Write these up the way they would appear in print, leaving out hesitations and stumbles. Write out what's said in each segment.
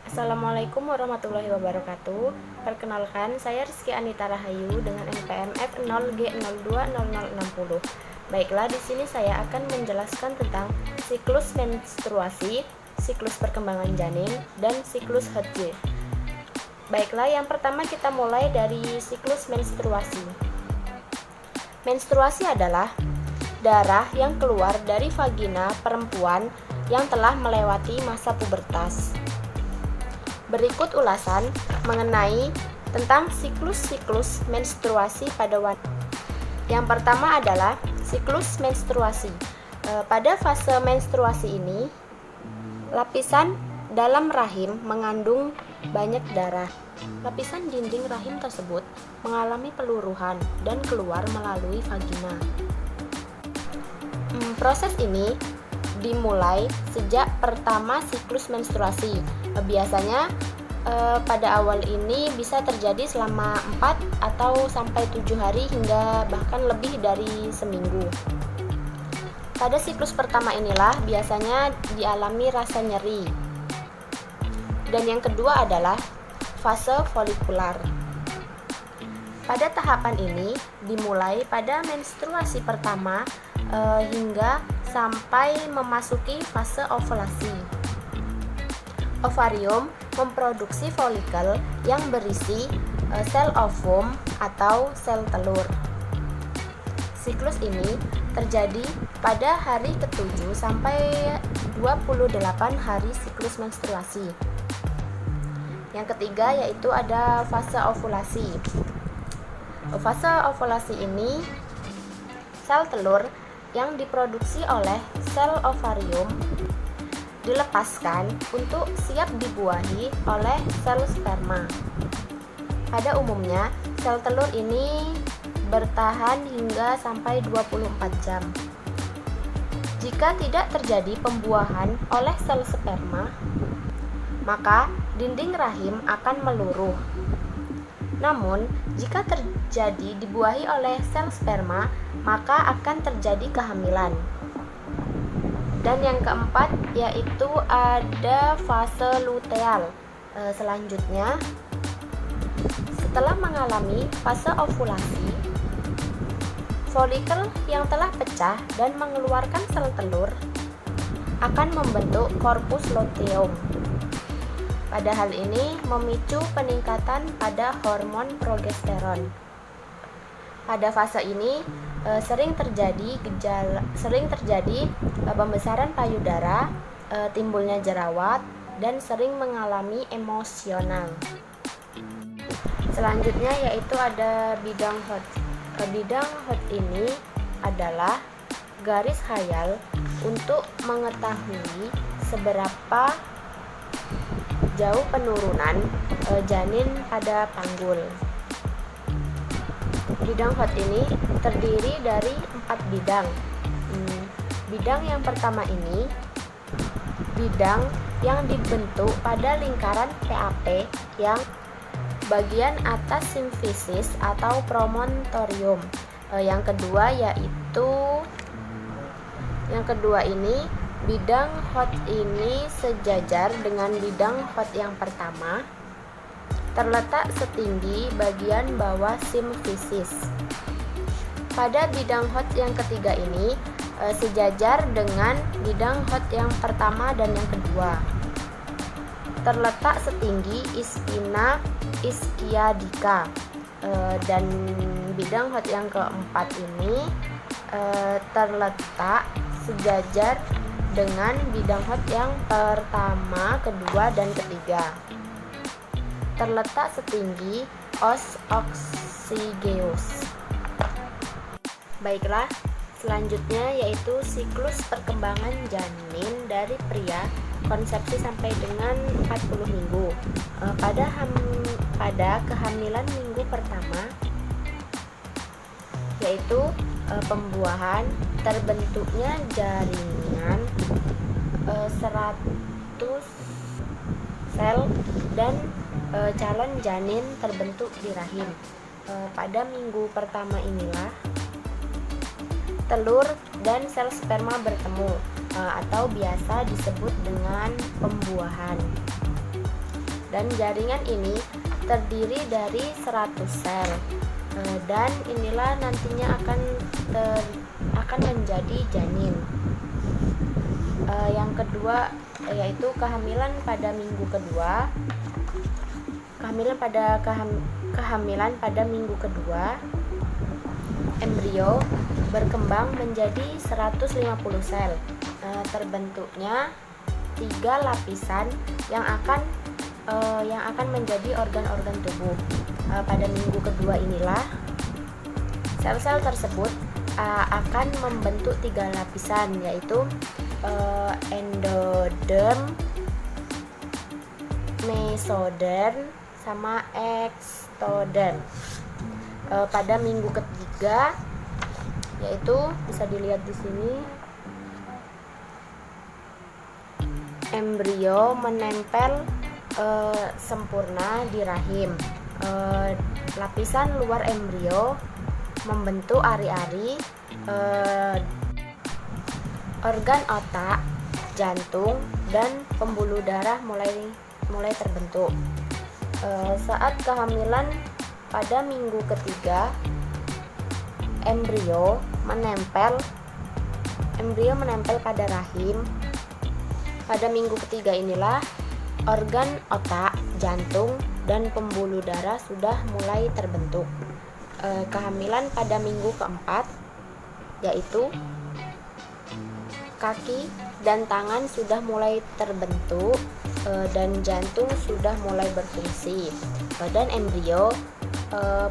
Assalamualaikum warahmatullahi wabarakatuh. Perkenalkan, saya Rizky Anita Rahayu dengan NPM F0G020060. Baiklah, di sini saya akan menjelaskan tentang siklus menstruasi, siklus perkembangan janin, dan siklus HCG. Baiklah, yang pertama kita mulai dari siklus menstruasi. Menstruasi adalah darah yang keluar dari vagina perempuan yang telah melewati masa pubertas. Berikut ulasan mengenai tentang siklus-siklus menstruasi pada wanita. Yang pertama adalah siklus menstruasi. Pada fase menstruasi ini, lapisan dalam rahim mengandung banyak darah. Lapisan dinding rahim tersebut mengalami peluruhan dan keluar melalui vagina. Proses ini dimulai sejak pertama siklus menstruasi. Biasanya pada awal ini bisa terjadi selama 4 atau sampai 7 hari hingga bahkan lebih dari seminggu. Pada siklus pertama inilah biasanya dialami rasa nyeri. Dan yang kedua adalah fase folikular. Pada tahapan ini dimulai pada menstruasi pertama hingga sampai memasuki fase ovulasi. Ovarium memproduksi folikel yang berisi sel ovum atau sel telur. Siklus ini terjadi pada hari ke-7 sampai 28 hari siklus menstruasi. Yang ketiga yaitu ada fase ovulasi. Fase ovulasi ini sel telur yang diproduksi oleh sel ovarium dilepaskan untuk siap dibuahi oleh sel sperma. Pada umumnya, sel telur ini bertahan hingga sampai 24 jam. Jika tidak terjadi pembuahan oleh sel sperma, maka dinding rahim akan meluruh. Namun, jika terjadi dibuahi oleh sel sperma, maka akan terjadi kehamilan. Dan yang keempat yaitu ada fase luteal. Selanjutnya, setelah mengalami fase ovulasi, folikel yang telah pecah dan mengeluarkan sel telur akan membentuk korpus luteum. Pada hal ini memicu peningkatan pada hormon progesteron. Pada fase ini sering terjadi pembesaran payudara, timbulnya jerawat, dan sering mengalami emosional. Selanjutnya yaitu ada bidang HOT. Bidang HOT ini adalah garis khayal untuk mengetahui seberapa jauh penurunan janin pada panggul. Bidang HOT ini terdiri dari 4 bidang. Bidang yang pertama ini bidang yang dibentuk pada lingkaran PAP yang bagian atas simfisis atau promontorium. Yang kedua ini bidang HOT ini sejajar dengan bidang HOT yang pertama, terletak setinggi bagian bawah simfisis. Pada bidang HOT yang ketiga ini sejajar dengan bidang HOT yang pertama dan yang kedua, terletak setinggi ispina ischiadica. Dan bidang HOT yang keempat ini terletak sejajar dengan bidang HOT yang pertama, kedua, dan ketiga, terletak setinggi os oxygeus. Baiklah, selanjutnya yaitu siklus perkembangan janin dari pria konsepsi sampai dengan 40 minggu. Pada kehamilan minggu pertama yaitu pembuahan, terbentuknya jaringan 100 sel dan calon janin terbentuk di rahim. Pada minggu pertama inilah telur dan sel sperma bertemu atau biasa disebut dengan pembuahan. dan jaringan ini terdiri dari 100 sel. Dan inilah nantinya akan menjadi janin. Yang kedua yaitu kehamilan pada minggu kedua. Kehamilan pada minggu kedua, embrio berkembang menjadi 150 sel. Terbentuknya 3 lapisan yang akan menjadi organ-organ tubuh. Pada minggu kedua inilah sel-sel tersebut akan membentuk 3 lapisan, yaitu endoderm, mesoderm, sama ektoderm. Pada minggu ketiga, yaitu bisa dilihat di sini, embrio menempel sempurna di rahim. Lapisan luar embrio membentuk ari-ari, organ otak, jantung, dan pembuluh darah mulai terbentuk. Saat kehamilan pada minggu ketiga, embrio menempel pada rahim. Pada minggu ketiga inilah organ otak, jantung, dan pembuluh darah sudah mulai terbentuk. Kehamilan pada minggu keempat, yaitu kaki dan tangan sudah mulai terbentuk, dan jantung sudah mulai berfungsi. Dan embrio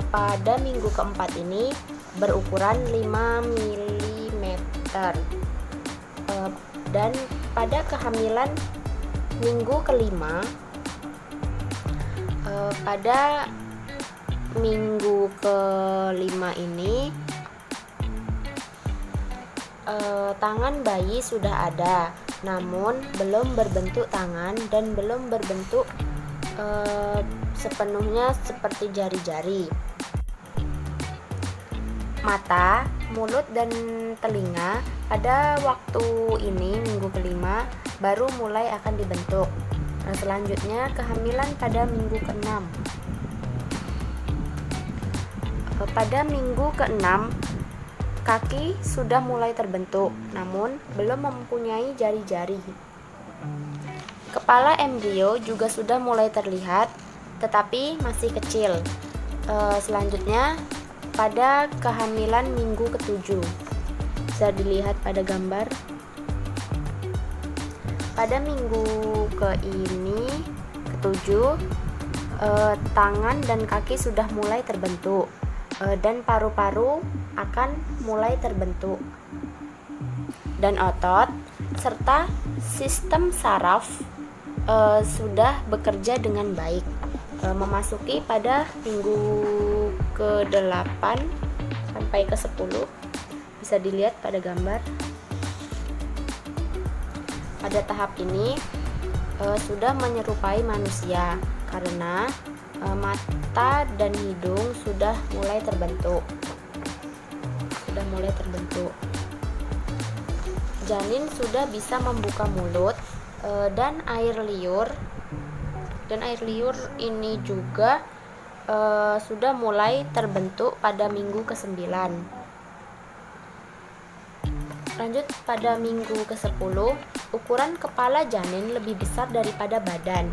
pada minggu keempat ini berukuran 5 mm. Dan pada kehamilan minggu kelima, pada minggu kelima ini tangan bayi sudah ada, namun belum berbentuk tangan dan belum berbentuk sepenuhnya seperti jari-jari. Mata, mulut, dan telinga pada waktu ini minggu kelima baru mulai akan dibentuk. Selanjutnya kehamilan pada minggu ke-6. Pada minggu ke-6 kaki sudah mulai terbentuk, namun belum mempunyai jari-jari. Kepala embrio juga sudah mulai terlihat, tetapi masih kecil. Selanjutnya pada kehamilan minggu ke-7, bisa dilihat pada gambar. Pada minggu ke-7, tangan dan kaki sudah mulai terbentuk, dan paru-paru akan mulai terbentuk, dan otot serta sistem saraf sudah bekerja dengan baik. Memasuki pada minggu ke-8 sampai ke-10, bisa dilihat pada gambar. Pada tahap ini sudah menyerupai manusia karena mata dan hidung sudah mulai terbentuk. Janin sudah bisa membuka mulut, dan air liur ini juga sudah mulai terbentuk pada minggu ke-9. Lanjut pada minggu ke-10, ukuran kepala janin lebih besar daripada badan,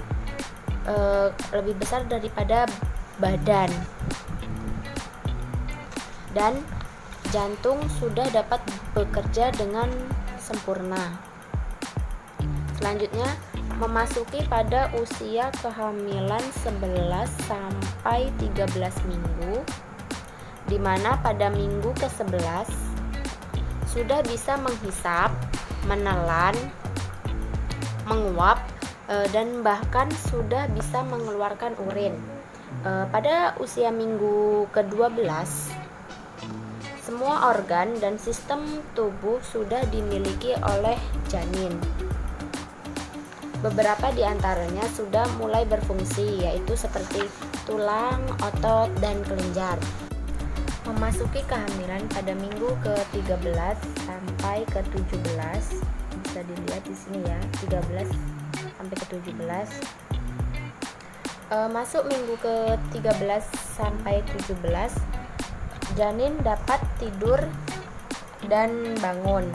dan jantung sudah dapat bekerja dengan sempurna. Selanjutnya memasuki pada usia kehamilan 11 sampai 13 minggu, di mana pada minggu ke-11 sudah bisa menghisap, menelan, menguap, dan bahkan sudah bisa mengeluarkan urin. Pada usia minggu ke-12, semua organ dan sistem tubuh sudah dimiliki oleh janin. Beberapa di antaranya sudah mulai berfungsi, yaitu seperti tulang, otot, dan kelenjar. Memasuki kehamilan pada minggu ke-13 sampai ke-17, bisa dilihat di sini ya, 13 sampai ke-17. Masuk minggu ke-13 sampai 17, janin dapat tidur dan bangun.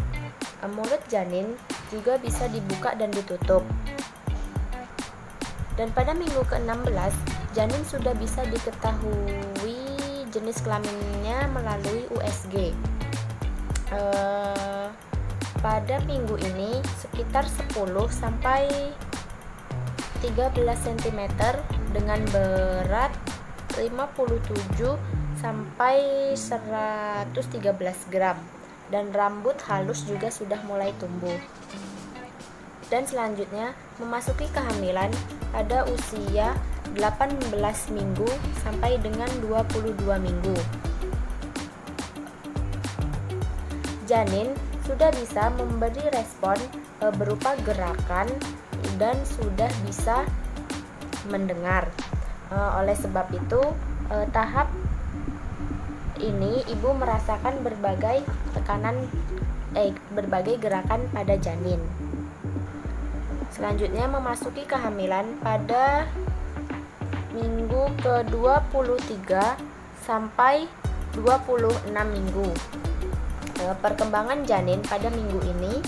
Mulut janin juga bisa dibuka dan ditutup. Dan pada minggu ke-16, janin sudah bisa diketahui jenis kelaminnya melalui USG. Pada minggu ini sekitar 10 sampai 13 cm dengan berat 57 sampai 113 gram, dan rambut halus juga sudah mulai tumbuh. Dan selanjutnya memasuki kehamilan pada usia 18 minggu sampai dengan 22 minggu. Janin sudah bisa memberi respon berupa gerakan dan sudah bisa mendengar. Oleh sebab itu, tahap ini ibu merasakan berbagai gerakan pada janin. Selanjutnya memasuki kehamilan pada minggu ke-23 sampai 26 minggu. Perkembangan janin pada minggu ini,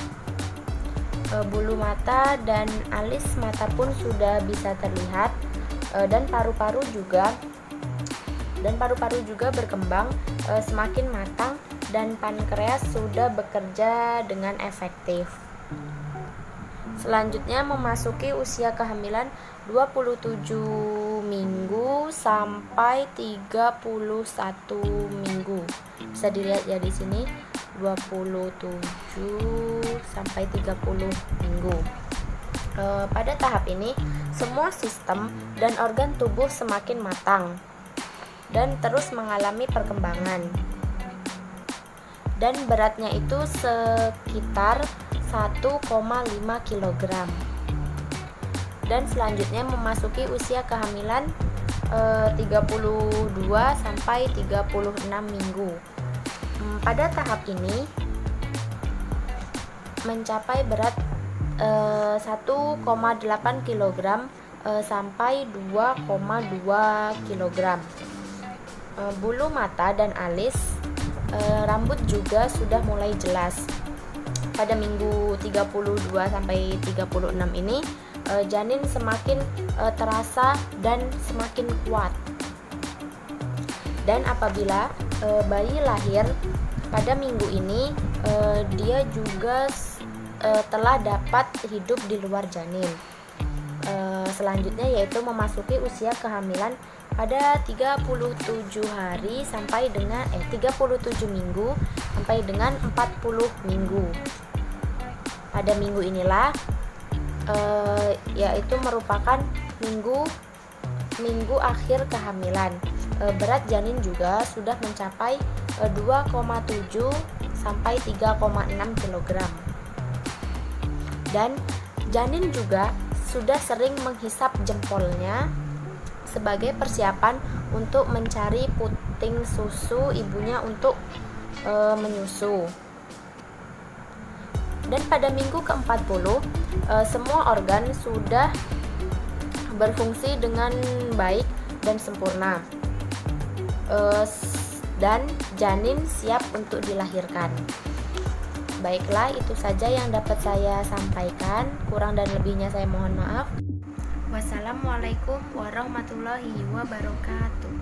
bulu mata dan alis mata pun sudah bisa terlihat, dan paru-paru juga berkembang semakin matang, dan pankreas sudah bekerja dengan efektif. Selanjutnya memasuki usia kehamilan 27 minggu sampai 31 minggu. Bisa dilihat ya di sini 27 sampai 30 minggu. Pada tahap ini semua sistem dan organ tubuh semakin matang dan terus mengalami perkembangan. Dan beratnya itu sekitar 1,5 kg. Dan selanjutnya memasuki usia kehamilan 32 sampai 36 minggu. Pada tahap ini mencapai berat 1,8 kg sampai 2,2 kg. Bulu mata dan alis, rambut juga sudah mulai jelas. Pada minggu 32 sampai 36 ini, janin semakin terasa dan semakin kuat. Dan apabila bayi lahir pada minggu ini, dia juga telah dapat hidup di luar janin. Selanjutnya yaitu memasuki usia kehamilan pada 37 hari sampai dengan 37 minggu sampai dengan 40 minggu. Pada minggu inilah yaitu merupakan minggu akhir kehamilan. Berat janin juga sudah mencapai 2,7 sampai 3,6 kg. Dan janin juga sudah sering menghisap jempolnya sebagai persiapan untuk mencari puting susu ibunya untuk menyusu. Dan pada minggu ke-40 semua organ sudah berfungsi dengan baik dan sempurna, dan janin siap untuk dilahirkan. Baiklah, itu saja yang dapat saya sampaikan. Kurang dan lebihnya saya mohon maaf. Wassalamualaikum warahmatullahi wabarakatuh.